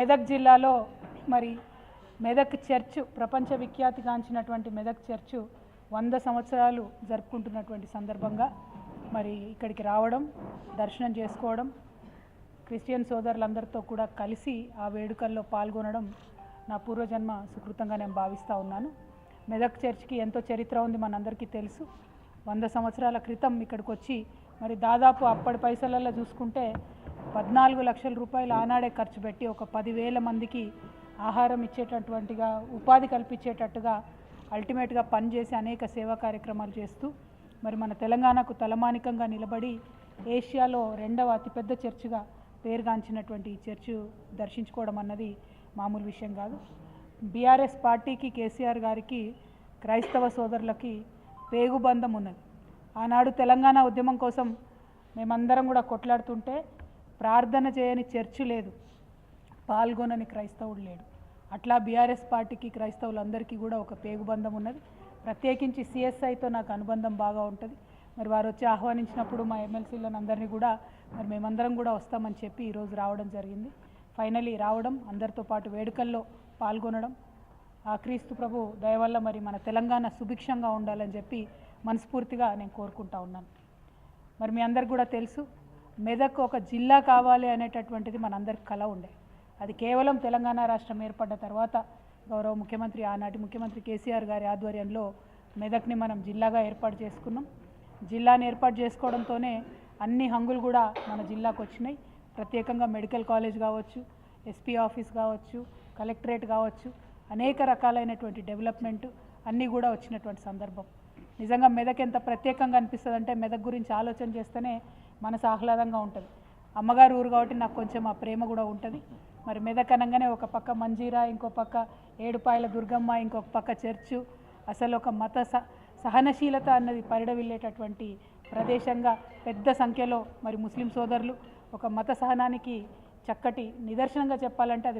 మెదక్ జిల్లాలో మరి మెదక్ చర్చ్ ప్రపంచ విఖ్యాతిగాంచినటువంటి మెదక్ చర్చ్ 100 సంవత్సరాలు జరుపుకుంటున్నటువంటి సందర్భంగా మరి ఇక్కడికి రావడం, దర్శనం చేసుకోవడం, క్రిస్టియన్ సోదరులందరితో కూడా కలిసి ఆ వేడుకల్లో పాల్గొనడం నా పూర్వజన్మ సుకృతంగా నేను భావిస్తూ ఉన్నాను. మెదక్ చర్చ్కి ఎంతో చరిత్ర ఉంది, మనందరికీ తెలుసు. 100 సంవత్సరాల క్రితం ఇక్కడికి వచ్చి మరి దాదాపు అప్పటి పైసలలో చూసుకుంటే 14 లక్షల రూపాయలు ఆనాడే ఖర్చు పెట్టి ఒక 10,000 మందికి ఆహారం ఇచ్చేటటువంటిగా, ఉపాధి కల్పించేటట్టుగా అల్టిమేట్గా పనిచేసి అనేక సేవా కార్యక్రమాలు చేస్తూ మరి మన తెలంగాణకు తలమానికంగా నిలబడి ఏషియాలో 2వ అతిపెద్ద చర్చిగా పేరుగాంచినటువంటి ఈ చర్చ్ దర్శించుకోవడం అన్నది మామూలు విషయం కాదు. బీఆర్ఎస్ పార్టీకి, కేసీఆర్ గారికి, క్రైస్తవ సోదరులకి పేగుబంధం ఉన్నది. ఆనాడు తెలంగాణ ఉద్యమం కోసం మేమందరం కూడా కొట్లాడుతుంటే ప్రార్థన చేయని చర్చి లేదు, పాల్గొనని క్రైస్తవుడు లేడు. అట్లా బీఆర్ఎస్ పార్టీకి, క్రైస్తవులందరికీ కూడా ఒక పేగుబంధం ఉన్నది. ప్రత్యేకించి సిఎస్ఐతో నాకు అనుబంధం బాగా ఉంటుంది. మరి వారు వచ్చి ఆహ్వానించినప్పుడు మా ఎమ్మెల్సీలను అందరినీ కూడా మరి మేమందరం కూడా వస్తామని చెప్పి ఈరోజు రావడం జరిగింది. ఫైనలీ రావడం, అందరితో పాటు వేడుకల్లో పాల్గొనడం, ఆ క్రీస్తు ప్రభు దయ వల్ల మరి మన తెలంగాణ సుభిక్షంగా ఉండాలని చెప్పి మనస్ఫూర్తిగా నేను కోరుకుంటా ఉన్నాను. మరి మీ అందరికి కూడా తెలుసు, మెదక్ ఒక జిల్లా కావాలి అనేటటువంటిది మనందరికి కల ఉండే. అది కేవలం తెలంగాణ రాష్ట్రం ఏర్పడ్డ తర్వాత గౌరవ ముఖ్యమంత్రి, ఆనాటి ముఖ్యమంత్రి కేసీఆర్ గారి ఆధ్వర్యంలో మెదక్ని మనం జిల్లాగా ఏర్పాటు చేసుకున్నాం. జిల్లాని ఏర్పాటు చేసుకోవడంతోనే అన్ని హంగులు కూడా మన జిల్లాకు వచ్చినాయి. ప్రత్యేకంగా మెడికల్ కాలేజ్ కావచ్చు, ఎస్పీ ఆఫీస్ కావచ్చు, కలెక్టరేట్ కావచ్చు, అనేక రకాలైనటువంటి డెవలప్మెంట్ అన్నీ కూడా వచ్చినటువంటి సందర్భం. నిజంగా మెదక్ ఎంత ప్రత్యేకంగా అనిపిస్తుంది అంటే, మెదక్ గురించి ఆలోచన చేస్తేనే మనసు ఆహ్లాదంగా ఉంటుంది. అమ్మగారు ఊరు కాబట్టి నాకు కొంచెం ఆ ప్రేమ కూడా ఉంటుంది. మరి మెదక్ అనగానే ఒక పక్క మంజీరా, ఇంకో పక్క ఏడుపాయల దుర్గమ్మ, ఇంకొక పక్క చర్చు, అసలు ఒక మత సహనశీలత అన్నది పరిడవిల్లేటటువంటి ప్రదేశంగా పెద్ద సంఖ్యలో మరి ముస్లిం సోదరులు ఒక మత సహనానికి చక్కటి నిదర్శనంగా చెప్పాలంటే అది